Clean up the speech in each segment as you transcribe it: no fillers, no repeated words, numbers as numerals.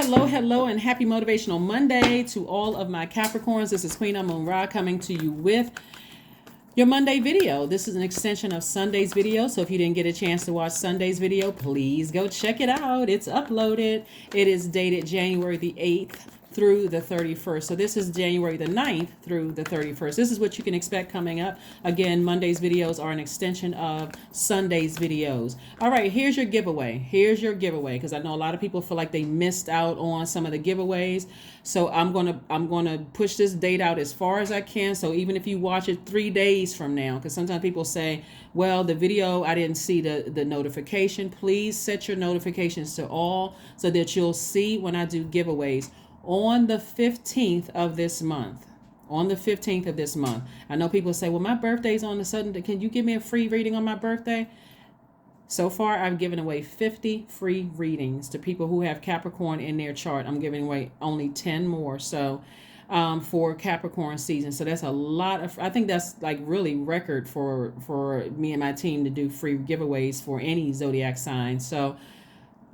Hello, and happy Motivational Monday to all of my Capricorns. This is Queen Amun Ra coming to you with your Monday video. This is an extension of Sunday's video, so if you didn't get a chance to watch Sunday's video, please go check it out. It's uploaded. It is dated January the 8th through the 31st. So this is January the 9th through the 31st. This is what you can expect coming up. Again, Monday's videos are an extension of Sunday's videos. All right, here's your giveaway. Because I know a lot of people feel like they missed out on some of the giveaways. So I'm gonna push this date out as far as I can. So even if you watch it 3 days from now, because sometimes people say, well, the video, I didn't see the notification. Please set your notifications to all so that you'll see when I do giveaways. On the 15th of this month. I know people say, well, my birthday's on the sudden. Can you give me a free reading on my birthday? So far, I've given away 50 free readings to people who have Capricorn in their chart. I'm giving away only 10 more. So for Capricorn season. So that's a lot of, I think that's like really record for me and my team to do free giveaways for any zodiac sign. So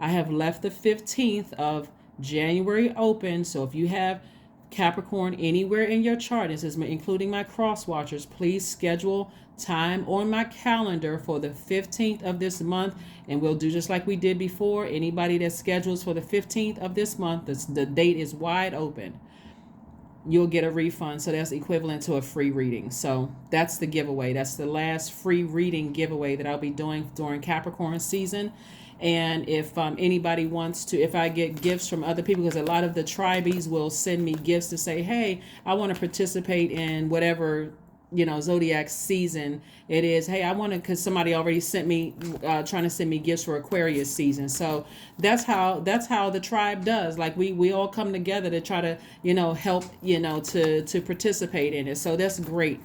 I have left the 15th of January open. So if you have Capricorn anywhere in your chart, this is including my cross watchers, please schedule time on my calendar for the 15th of this month, and we'll do just like we did before. Anybody that schedules for the 15th of this month, the date is wide open, you'll get a refund. So that's equivalent to a free reading. So that's the giveaway. That's the last free reading giveaway that I'll be doing during Capricorn season. And if anybody wants to, if I get gifts from other people, because a lot of the tribees will send me gifts to say, hey, I want to participate in whatever, zodiac season it is. Hey, I want to, because somebody already sent me, trying to send me gifts for Aquarius season. So that's how the tribe does. Like we all come together to try to, help, to participate in it. So that's great.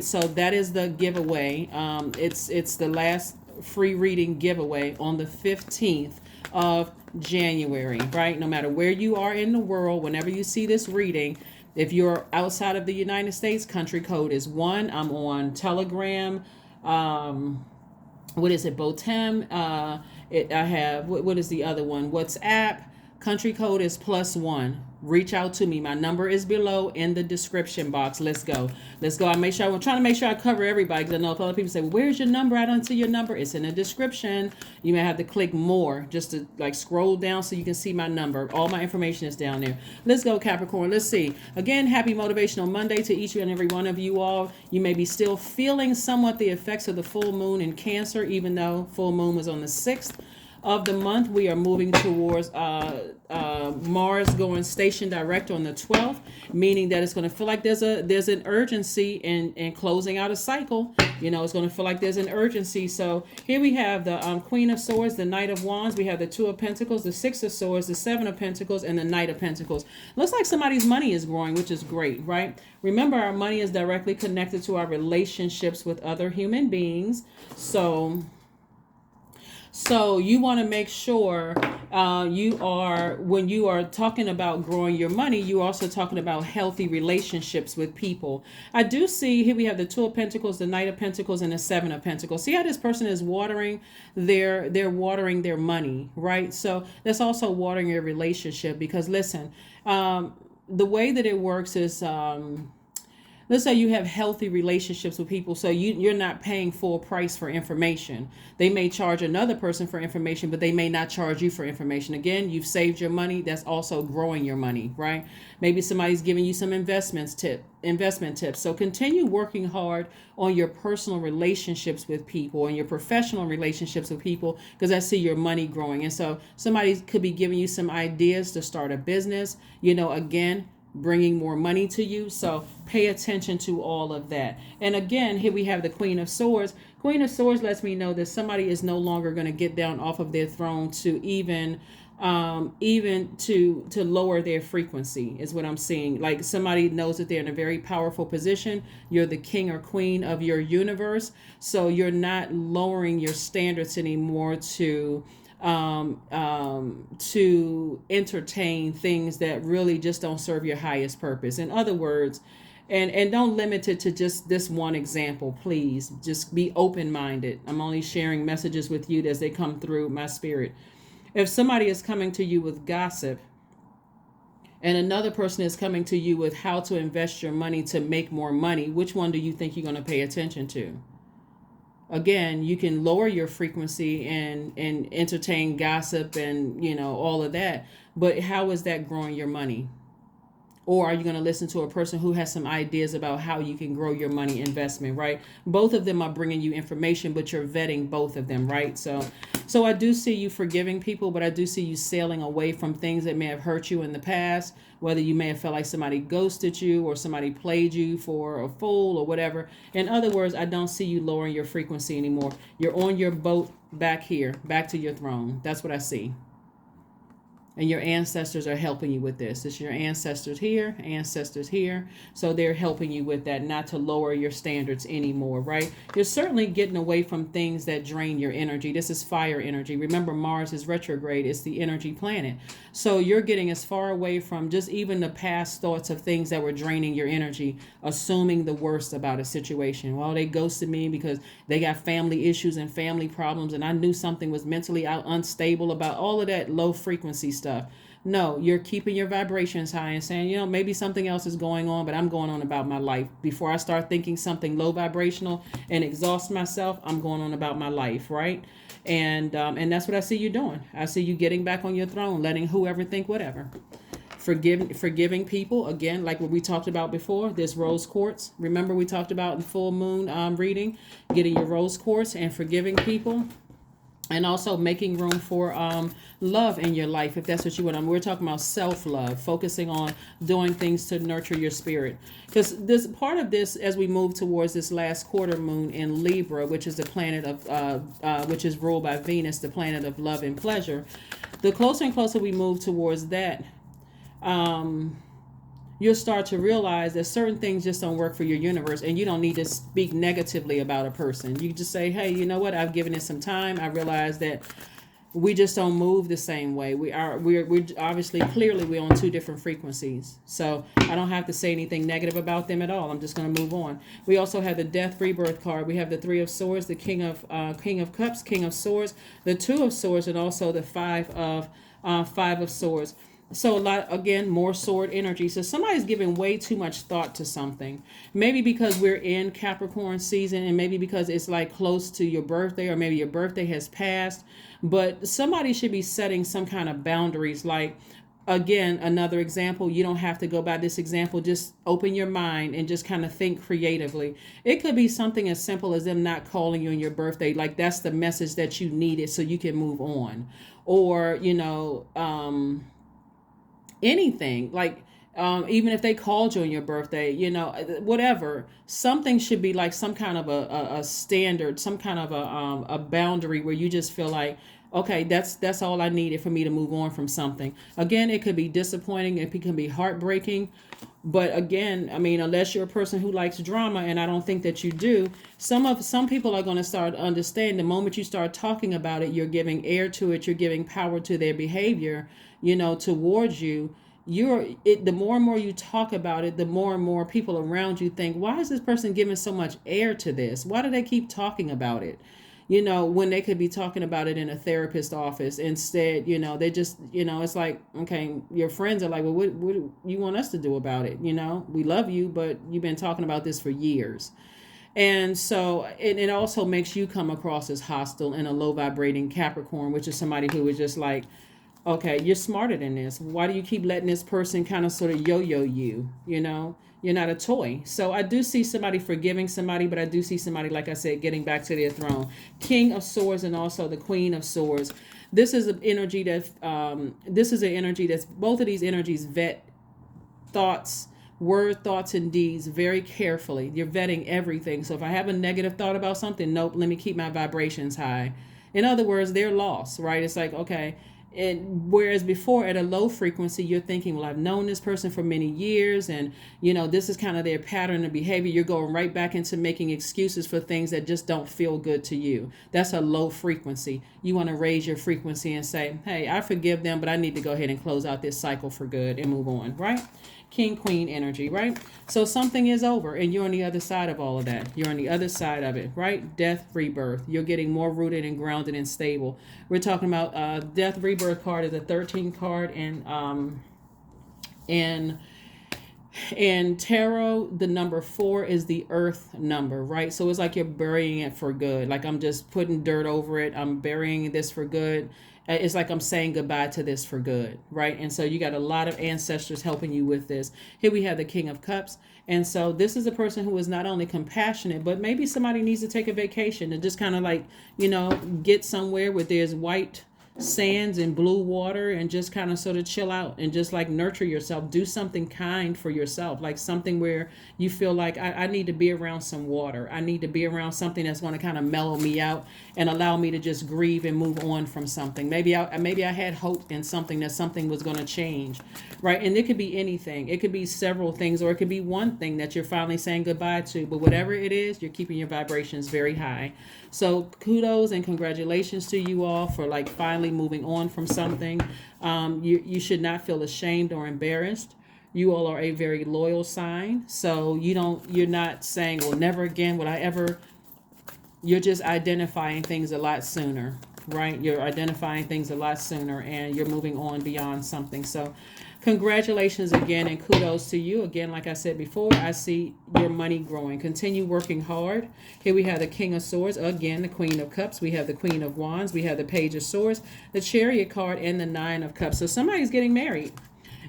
So that is the giveaway. It's the last free reading giveaway on the 15th of January, right? No matter where you are in the world, whenever you see this reading, if you're outside of the United States, country code is 1. I'm on Telegram. What is it? Botem. I have, what is the other one? WhatsApp. Country code is +1. Reach out to me. My number is below in the description box. Let's go. I'm trying to make sure I cover everybody, because I know a lot of people say, well, where's your number? I don't see your number. It's in the description. You may have to click more just to scroll down so you can see my number. All my information is down there. Let's go, Capricorn. Let's see. Again, happy Motivational Monday to each and every one of you all. You may be still feeling somewhat the effects of the full moon in Cancer, even though full moon was on the 6th of the month. We are moving towards Mars going station direct on the 12th, meaning that it's going to feel like there's an urgency in closing out a cycle. It's going to feel like there's an urgency. So here we have the Queen of Swords, the Knight of Wands. We have the 2 of Pentacles, the 6 of Swords, the 7 of Pentacles, and the Knight of Pentacles. Looks like somebody's money is growing, which is great, right? Remember, our money is directly connected to our relationships with other human beings. So you want to make sure when you are talking about growing your money, you're also talking about healthy relationships with people. I do see here we have the 2 of Pentacles, the Knight of Pentacles, and the 7 of Pentacles. See how this person is watering they're watering their money, right? So that's also watering your relationship, because listen, the way that it works is, let's say you have healthy relationships with people, so you're not paying full price for information. They may charge another person for information, but they may not charge you for information. Again, you've saved your money. That's also growing your money, right? Maybe somebody's giving you some investment tips. So continue working hard on your personal relationships with people and your professional relationships with people, because I see your money growing. And so somebody could be giving you some ideas to start a business, again, bringing more money to you. So pay attention to all of that. And again, here we have the Queen of Swords. Queen of Swords lets me know that somebody is no longer going to get down off of their throne to even to lower their frequency, is what I'm seeing. Like somebody knows that they're in a very powerful position. You're the king or queen of your universe. So you're not lowering your standards anymore to entertain things that really just don't serve your highest purpose. In other words, and don't limit it to just this one example, please. Just be open-minded. I'm only sharing messages with you as they come through my spirit. If somebody is coming to you with gossip, and another person is coming to you with how to invest your money to make more money, which one do you think you're going to pay attention to? Again, you can lower your frequency and entertain gossip and, all of that. But how is that growing your money? Or are you going to listen to a person who has some ideas about how you can grow your money investment, right? Both of them are bringing you information, but you're vetting both of them, right? So I do see you forgiving people, but I do see you sailing away from things that may have hurt you in the past, whether you may have felt like somebody ghosted you or somebody played you for a fool or whatever. In other words, I don't see you lowering your frequency anymore. You're on your boat back here, back to your throne. That's what I see. And your ancestors are helping you with this. It's your ancestors here. So they're helping you with that, not to lower your standards anymore, right? You're certainly getting away from things that drain your energy. This is fire energy. Remember, Mars is retrograde. It's the energy planet. So you're getting as far away from just even the past thoughts of things that were draining your energy, assuming the worst about a situation. Well, they ghosted me because they got family issues and family problems, and I knew something was mentally unstable about all of that low frequency stuff. No, you're keeping your vibrations high and saying, maybe something else is going on, but I'm going on about my life. Before I start thinking something low vibrational and exhaust myself, I'm going on about my life, right? And that's what I see you doing. I see you getting back on your throne, letting whoever think whatever. Forgiving people, again, like what we talked about before, this rose quartz. Remember we talked about in full moon reading, getting your rose quartz and forgiving people. And also making room for love in your life, if that's what you want. We're talking about self-love, focusing on doing things to nurture your spirit. Because this part of this, as we move towards this last quarter moon in Libra, which is the planet of, which is ruled by Venus, the planet of love and pleasure. The closer and closer we move towards that, you'll start to realize that certain things just don't work for your universe, and you don't need to speak negatively about a person. You just say, hey, you know what? I've given it some time. I realize that we just don't move the same way. We're obviously, clearly, we're on two different frequencies. So I don't have to say anything negative about them at all. I'm just going to move on. We also have the Death Rebirth card. We have the Three of Swords, the King of Cups, King of Swords, the Two of Swords, and also the Five of Swords. So a lot, again, more sword energy. So somebody's giving way too much thought to something. Maybe because we're in Capricorn season, and maybe because it's like close to your birthday, or maybe your birthday has passed. But somebody should be setting some kind of boundaries. Like, again, another example, you don't have to go by this example. Just open your mind and just kind of think creatively. It could be something as simple as them not calling you on your birthday. Like, that's the message that you needed so you can move on. Or, anything like even if they called you on your birthday, whatever, something should be like some kind of a standard, some kind of a boundary where you just feel like, okay, that's all I needed for me to move on from something. Again, it could be disappointing, it can be heartbreaking, but again, I mean, unless you're a person who likes drama, and I don't think that you do, some people are going to start to understand the moment you start talking about it, you're giving air to it, you're giving power to their behavior, towards you. The more and more you talk about it, the more and more people around you think, why is this person giving so much air to this? Why do they keep talking about it? When they could be talking about it in a therapist's office instead. They just, it's like, okay, your friends are like, well, what do you want us to do about it? We love you, but you've been talking about this for years. And so it also makes you come across as hostile and a low vibrating Capricorn, which is somebody who is just like, okay, you're smarter than this. Why do you keep letting this person kind of sort of yo-yo you? You're not a toy. So I do see somebody forgiving somebody, but I do see somebody, like I said, getting back to their throne. King of Swords and also the Queen of Swords. This is an energy that's both of these energies vet thoughts, thoughts, and deeds very carefully. You're vetting everything. So if I have a negative thought about something, nope, let me keep my vibrations high. In other words, they're lost, right? It's like, okay. And whereas before at a low frequency, you're thinking, well, I've known this person for many years, and this is kind of their pattern of behavior. You're going right back into making excuses for things that just don't feel good to you. That's a low frequency. You want to raise your frequency and say, hey, I forgive them, but I need to go ahead and close out this cycle for good and move on, right? King, Queen energy, right? So something is over, and you're on the other side of all of that. You're on the other side of it, right? Death, rebirth. You're getting more rooted and grounded and stable. We're talking about death, rebirth. rebirth card is a 13 card, and in tarot, the number 4 is the earth number, right? So it's like you're burying it for good. Like I'm just putting dirt over it. I'm burying this for good. It's like I'm saying goodbye to this for good, right? And so you got a lot of ancestors helping you with this. Here we have the King of Cups. And so this is a person who is not only compassionate, but maybe somebody needs to take a vacation and just kind of like, get somewhere where there's white sands and blue water and just kind of sort of chill out and just like nurture yourself. Do something kind for yourself, like something where you feel like I need to be around some water. I need to be around something that's going to kind of mellow me out and allow me to just grieve and move on from something. Maybe I had hope in something, that something was going to change, right? And it could be anything. It could be several things, or it could be one thing that you're finally saying goodbye to. But whatever it is, you're keeping your vibrations very high. So kudos and congratulations to you all for like finally moving on from something. You should not feel ashamed or embarrassed. You all are a very loyal sign. So you're not saying, well, never again would I ever. You're just identifying things a lot sooner, right? You're identifying things a lot sooner, and you're moving on beyond something. So congratulations again, and kudos to you. Again, like I said before, I see your money growing. Continue working hard. Here we have the King of Swords, again, the Queen of Cups. We have the Queen of Wands. We have the Page of Swords, the Chariot card, and the Nine of Cups. So somebody's getting married.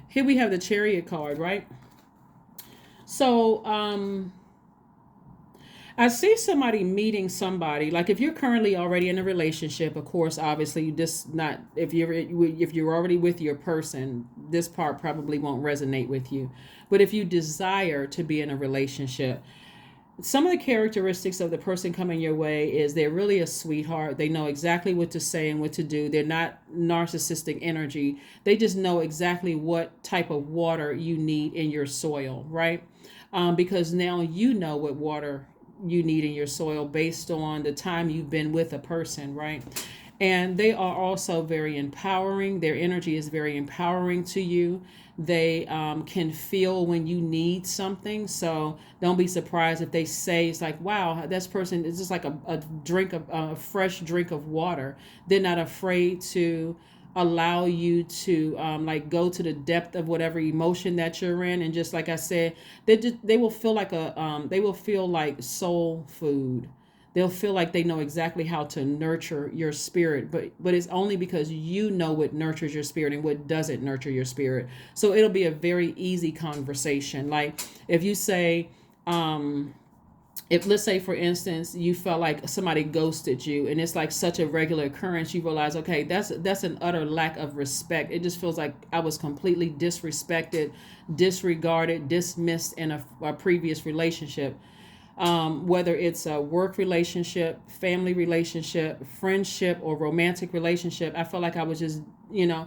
Here we have the Chariot card, right? So, I see somebody meeting somebody. Like if you're currently already in a relationship, of course, obviously you just not, if you're already with your person, this part probably won't resonate with you. But if you desire to be in a relationship, some of the characteristics of the person coming your way is they're really a sweetheart. They know exactly what to say and what to do. They're not narcissistic energy. They just know exactly what type of water you need in your soil, right? Because now you know what water you need in your soil based on the time you've been with a person, right? And they are also very empowering. Their energy is very empowering to you. They can feel when you need something. So don't be surprised if they say, it's like, wow, this person is just like a fresh drink of water. They're not afraid to allow you to like go to the depth of whatever emotion that you're in, and just like I said, they will feel like they will feel like soul food. They'll feel like they know exactly how to nurture your spirit, but it's only because you know what nurtures your spirit and what doesn't nurture your spirit. So it'll be a very easy conversation. Like if you say, if let's say for instance you felt like somebody ghosted you and it's like such a regular occurrence, you realize, okay, that's an utter lack of respect. It just feels like I was completely disrespected, disregarded, dismissed in a previous relationship. Whether it's a work relationship, family relationship, friendship, or romantic relationship, I felt like I was just,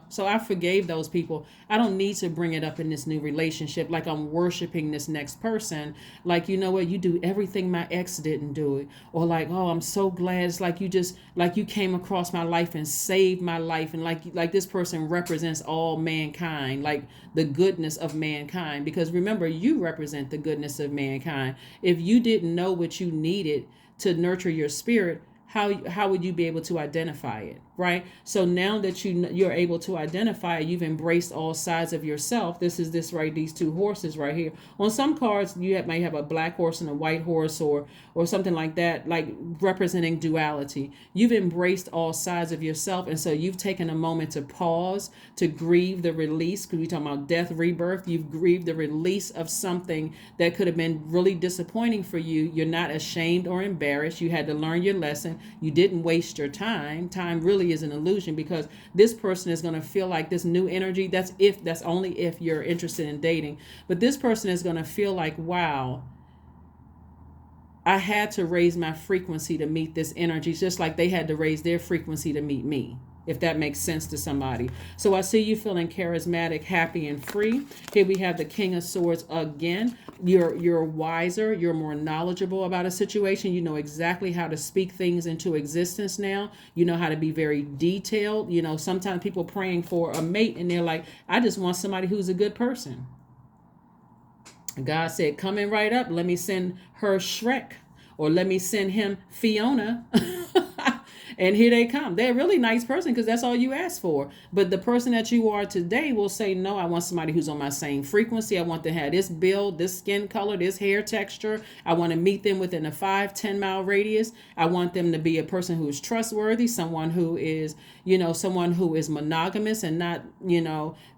so I forgave those people. I don't need to bring it up in this new relationship like I'm worshiping this next person. Like, you know what, you do everything my ex didn't do it. Or like, oh, I'm so glad. It's like you came across my life and saved my life. And like this person represents all mankind, like the goodness of mankind. Because remember, you represent the goodness of mankind. If you didn't know what you needed to nurture your spirit, how would you be able to identify it, right? So now that you're able to identify it, you've embraced all sides of yourself. These two horses right here. On some cards, may have a black horse and a white horse, or something like that, like representing duality. You've embraced all sides of yourself, and so you've taken a moment to pause, to grieve the release, because we're talking about death, rebirth. You've grieved the release of something that could have been really disappointing for you. You're not ashamed or embarrassed. You had to learn your lesson. You didn't waste your time. Time really is an illusion, because this person is going to feel like this new energy. That's only if you're interested in dating. But this person is going to feel like, wow, I had to raise my frequency to meet this energy, just like they had to raise their frequency to meet me, if that makes sense to somebody. So I see you feeling charismatic, happy, and free. Here we have the King of Swords again. You're wiser. You're more knowledgeable about a situation. You know exactly how to speak things into existence now. You know how to be very detailed. Sometimes people praying for a mate and they're like, I just want somebody who's a good person. God said, coming right up, let me send her Shrek, or let me send him Fiona. And here they come. They're a really nice person because that's all you asked for. But the person that you are today will say, no, I want somebody who's on my same frequency. I want to have this build, this skin color, this hair texture. I want to meet them within a 5-10 mile radius. I want them to be a person who is trustworthy, someone who is, someone who is monogamous and not,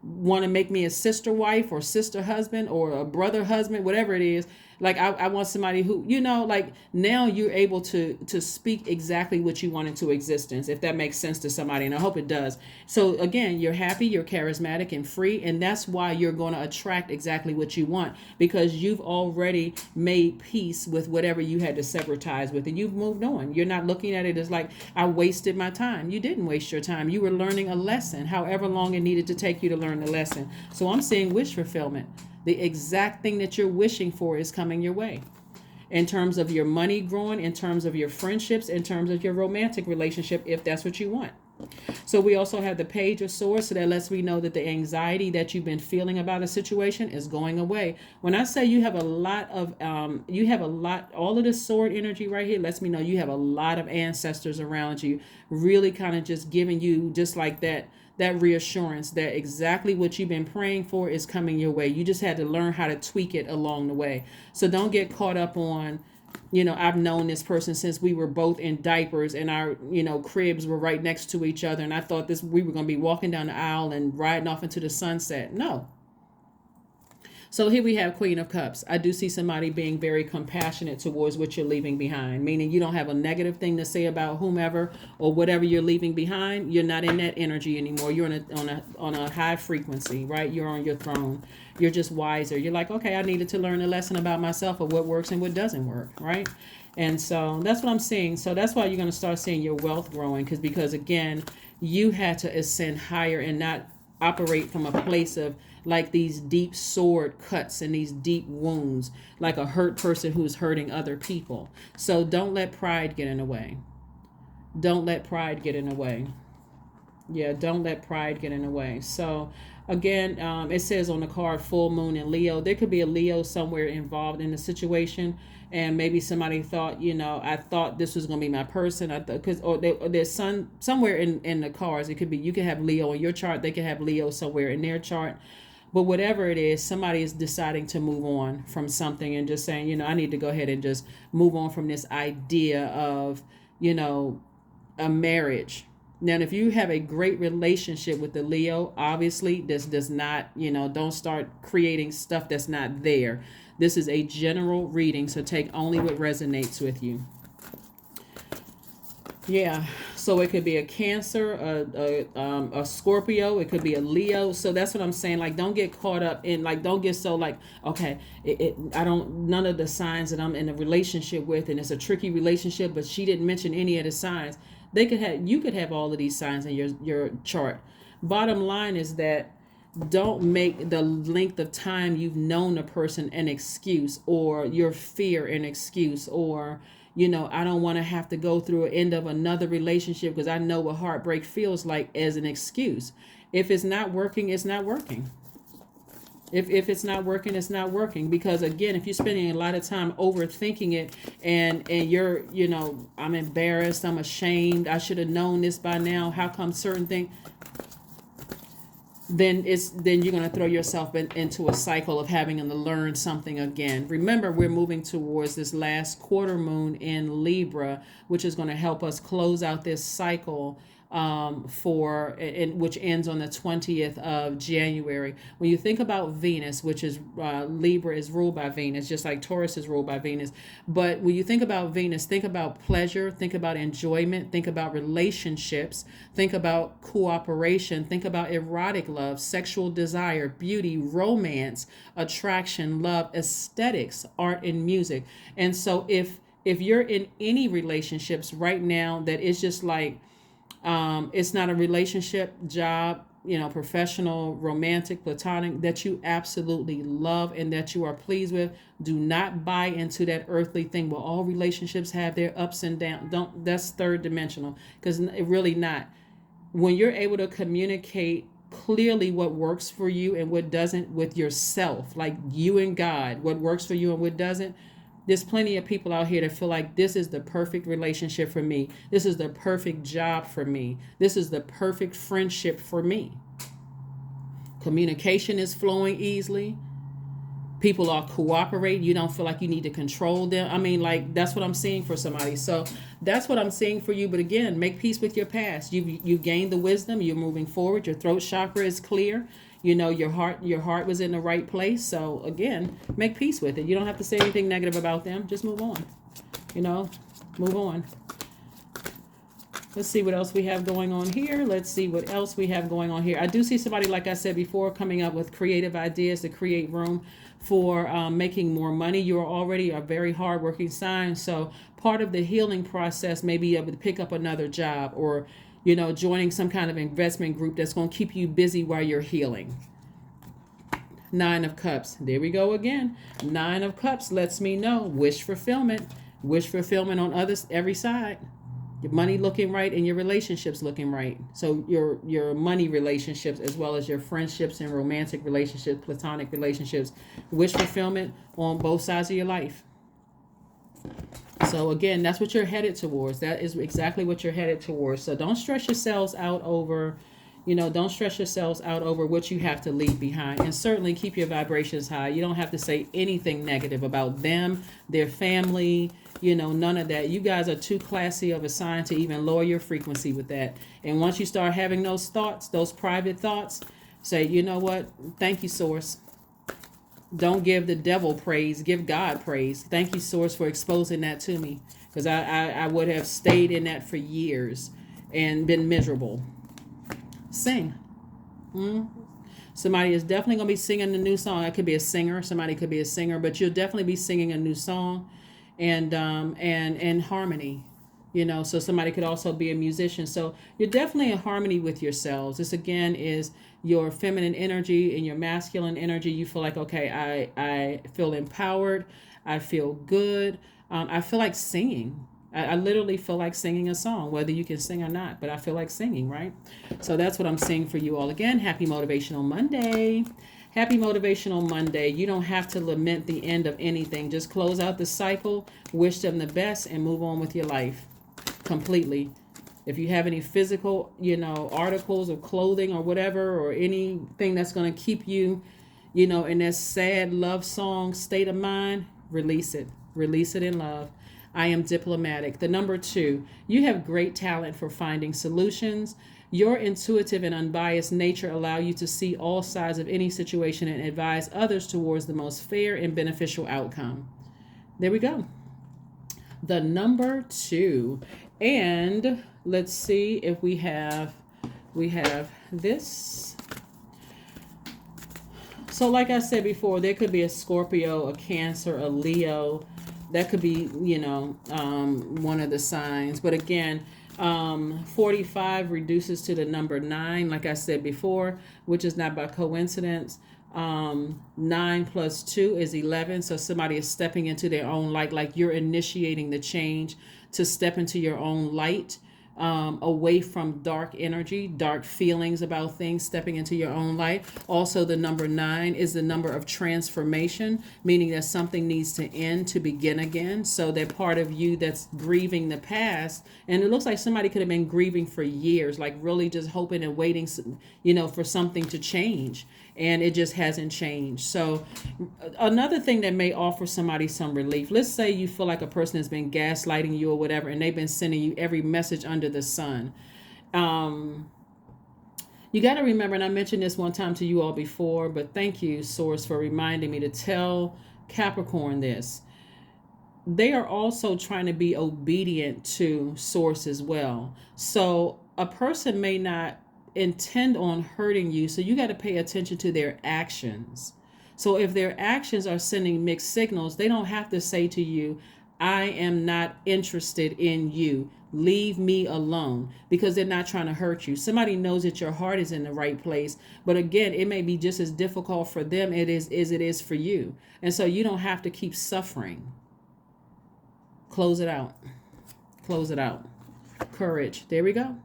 want to make me a sister wife or sister husband or a brother husband, whatever it is. Like I want somebody who, like now you're able to speak exactly what you want into existence, if that makes sense to somebody. And I hope it does. So again, you're happy, you're charismatic and free. And that's why you're going to attract exactly what you want, because you've already made peace with whatever you had to sever ties with, and you've moved on. You're not looking at it as like, I wasted my time. You didn't waste your time. You were learning a lesson, however long it needed to take you to learn the lesson. So I'm seeing wish fulfillment. The exact thing that you're wishing for is coming your way. In terms of your money growing, in terms of your friendships, in terms of your romantic relationship, if that's what you want. So we also have the Page of Swords, so that lets me know that the anxiety that you've been feeling about a situation is going away. When I say you have a lot of, all of this sword energy right here lets me know you have a lot of ancestors around you, really kind of just giving you just like that reassurance that exactly what you've been praying for is coming your way. You just had to learn how to tweak it along the way. So don't get caught up on, I've known this person since we were both in diapers and our, cribs were right next to each other. And I thought we were going to be walking down the aisle and riding off into the sunset. No. So here we have Queen of Cups. I do see somebody being very compassionate towards what you're leaving behind, meaning you don't have a negative thing to say about whomever or whatever you're leaving behind. You're not in that energy anymore. You're on a high frequency, right? You're on your throne. You're just wiser. You're like, okay, I needed to learn a lesson about myself of what works and what doesn't work, right? And so that's what I'm seeing. So that's why you're going to start seeing your wealth growing, because again, you had to ascend higher and not operate from a place of like these deep sword cuts and these deep wounds, like a hurt person who's hurting other people. So don't let pride get in the way. Don't let pride get in the way. Yeah, don't let pride get in the way. So again, it says on the card, full moon in Leo. There could be a Leo somewhere involved in the situation. And maybe somebody thought, I thought this was going to be my person. I thought, there's somewhere in the cards. It could be, you could have Leo in your chart. They could have Leo somewhere in their chart. But whatever it is, somebody is deciding to move on from something and just saying, I need to go ahead and just move on from this idea of, a marriage. Now, if you have a great relationship with the Leo, obviously this does not, don't start creating stuff that's not there. This is a general reading, so take only what resonates with you. Yeah, so it could be a Cancer, a Scorpio, it could be a Leo. So that's what I'm saying. Like, don't get caught up in, like, don't get so like, okay, none of the signs that I'm in a relationship with, and it's a tricky relationship, but she didn't mention any of the signs. You could have all of these signs in your chart. Bottom line is that don't make the length of time you've known a person an excuse, or your fear an excuse, or I don't want to have to go through an end of another relationship because I know what heartbreak feels like, as an excuse. If it's not working, it's not working. If it's not working, it's not working. Because again, if you're spending a lot of time overthinking it and you're, I'm embarrassed, I'm ashamed, I should have known this by now, how come certain things, then you're going to throw yourself into a cycle of having to learn something again. Remember, we're moving towards this last quarter moon in Libra, which is going to help us close out this cycle which ends on the 20th of January. When you think about Venus, which is Libra is ruled by Venus, just like Taurus is ruled by Venus. But when you think about Venus, think about pleasure, think about enjoyment, think about relationships, think about cooperation, think about erotic love, sexual desire, beauty, romance, attraction, love, aesthetics, art, and music. And so if you're in any relationships right now that is just like, it's not a relationship, job, professional, romantic, platonic, that you absolutely love and that you are pleased with, do not buy into that earthly thing. Well, all relationships have their ups and downs. That's third dimensional, because it really not. When you're able to communicate clearly what works for you and what doesn't with yourself, like you and God, what works for you and what doesn't, There's plenty of people out here that feel like this is the perfect relationship for me. This is the perfect job for me. This is the perfect friendship for me. Communication is flowing easily. People are cooperating. You don't feel like you need to control them. I mean, like, that's what I'm seeing for somebody. So that's what I'm seeing for you. But again, make peace with your past. You've gained the wisdom. You're moving forward. Your throat chakra is clear. You know, your heart was in the right place. So again, make peace with it. You don't have to say anything negative about them. Just move on. You know, move on. Let's see what else we have going on here. Let's see what else we have going on here. I do see somebody, like I said before, coming up with creative ideas to create room for making more money. You're already a very hardworking sign. So part of the healing process may be able to pick up another job, or, you know, joining some kind of investment group that's going to keep you busy while you're healing. 9 of Cups. There we go again. 9 of Cups lets me know wish fulfillment. Wish fulfillment on every side. Your money looking right and your relationships looking right. So your money relationships, as well as your friendships and romantic relationships, platonic relationships, wish fulfillment on both sides of your life. So again, that's what you're headed towards. That is exactly what you're headed towards. So don't stress yourselves out over, don't stress yourselves out over what you have to leave behind. And certainly keep your vibrations high. You don't have to say anything negative about them, their family, none of that. You guys are too classy of a sign to even lower your frequency with that. And once you start having those thoughts, those private thoughts, say, you know what? Thank you, Source. Don't give the devil praise, give God praise. Thank you, Source, for exposing that to me. Because I would have stayed in that for years and been miserable. Sing. Somebody is definitely going to be singing a new song. It could be a singer. Somebody could be a singer, but you'll definitely be singing a new song and harmony. So somebody could also be a musician. So you're definitely in harmony with yourselves. This again is your feminine energy and your masculine energy. You feel like, okay, I feel empowered. I feel good. I feel like singing. I literally feel like singing a song, whether you can sing or not, but I feel like singing, right? So that's what I'm seeing for you all. Again, happy Motivational Monday. Happy Motivational Monday. You don't have to lament the end of anything. Just close out the cycle, wish them the best, and move on with your life completely. If you have any physical, articles of clothing or whatever, or anything that's going to keep you, in that sad love song state of mind, release it. Release it in love. I am diplomatic. The number 2, you have great talent for finding solutions. Your intuitive and unbiased nature allow you to see all sides of any situation and advise others towards the most fair and beneficial outcome. There we go. The number 2. And let's see if we have this. So like I said before, there could be a Scorpio, a Cancer, a Leo. That could be, one of the signs. But again, 45 reduces to the number 9, like I said before, which is not by coincidence. 9 plus 2 is 11. So somebody is stepping into their own light, like you're initiating the change to step into your own light, away from dark energy, dark feelings about things, stepping into your own light. Also, the number 9 is the number of transformation, meaning that something needs to end to begin again. So that part of you that's grieving the past, and it looks like somebody could have been grieving for years, like really just hoping and waiting, for something to change. And it just hasn't changed. So another thing that may offer somebody some relief, let's say you feel like a person has been gaslighting you or whatever, and they've been sending you every message under the sun. You got to remember, and I mentioned this one time to you all before, but thank you, Source, for reminding me to tell Capricorn this. They are also trying to be obedient to Source as well. So a person may not intend on hurting you, so you got to pay attention to their actions. So if their actions are sending mixed signals, they don't have to say to you, I am not interested in you, leave me alone, because they're not trying to hurt you. Somebody knows that your heart is in the right place, but again, it may be just as difficult for them as it is for you. And so you don't have to keep suffering. Close it out. Close it out. Courage. There we go.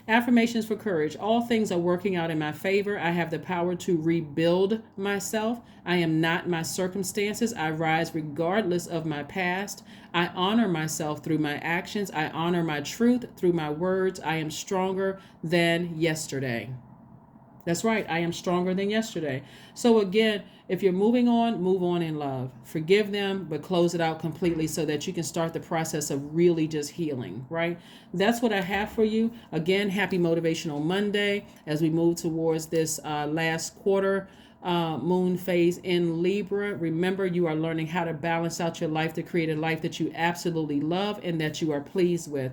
Affirmations for courage. All things are working out in my favor. I have the power to rebuild myself. I am not my circumstances. I rise regardless of my past. I honor myself through my actions. I honor my truth through my words. I am stronger than yesterday. That's right. I am stronger than yesterday. So again, if you're moving on, move on in love. Forgive them, but close it out completely so that you can start the process of really just healing, right? That's what I have for you. Again, happy Motivational Monday as we move towards this last quarter moon phase in Libra. Remember, you are learning how to balance out your life to create a life that you absolutely love and that you are pleased with.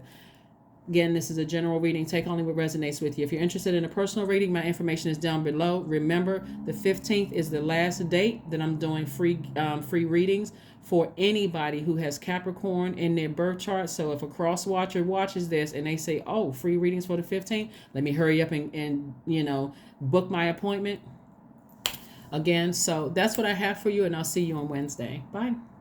Again, this is a general reading. Take only what resonates with you. If you're interested in a personal reading, my information is down below. Remember, the 15th is the last date that I'm doing free readings for anybody who has Capricorn in their birth chart. So if a cross watcher watches this and they say, oh, free readings for the 15th, let me hurry up and book my appointment. Again, so that's what I have for you, and I'll see you on Wednesday. Bye.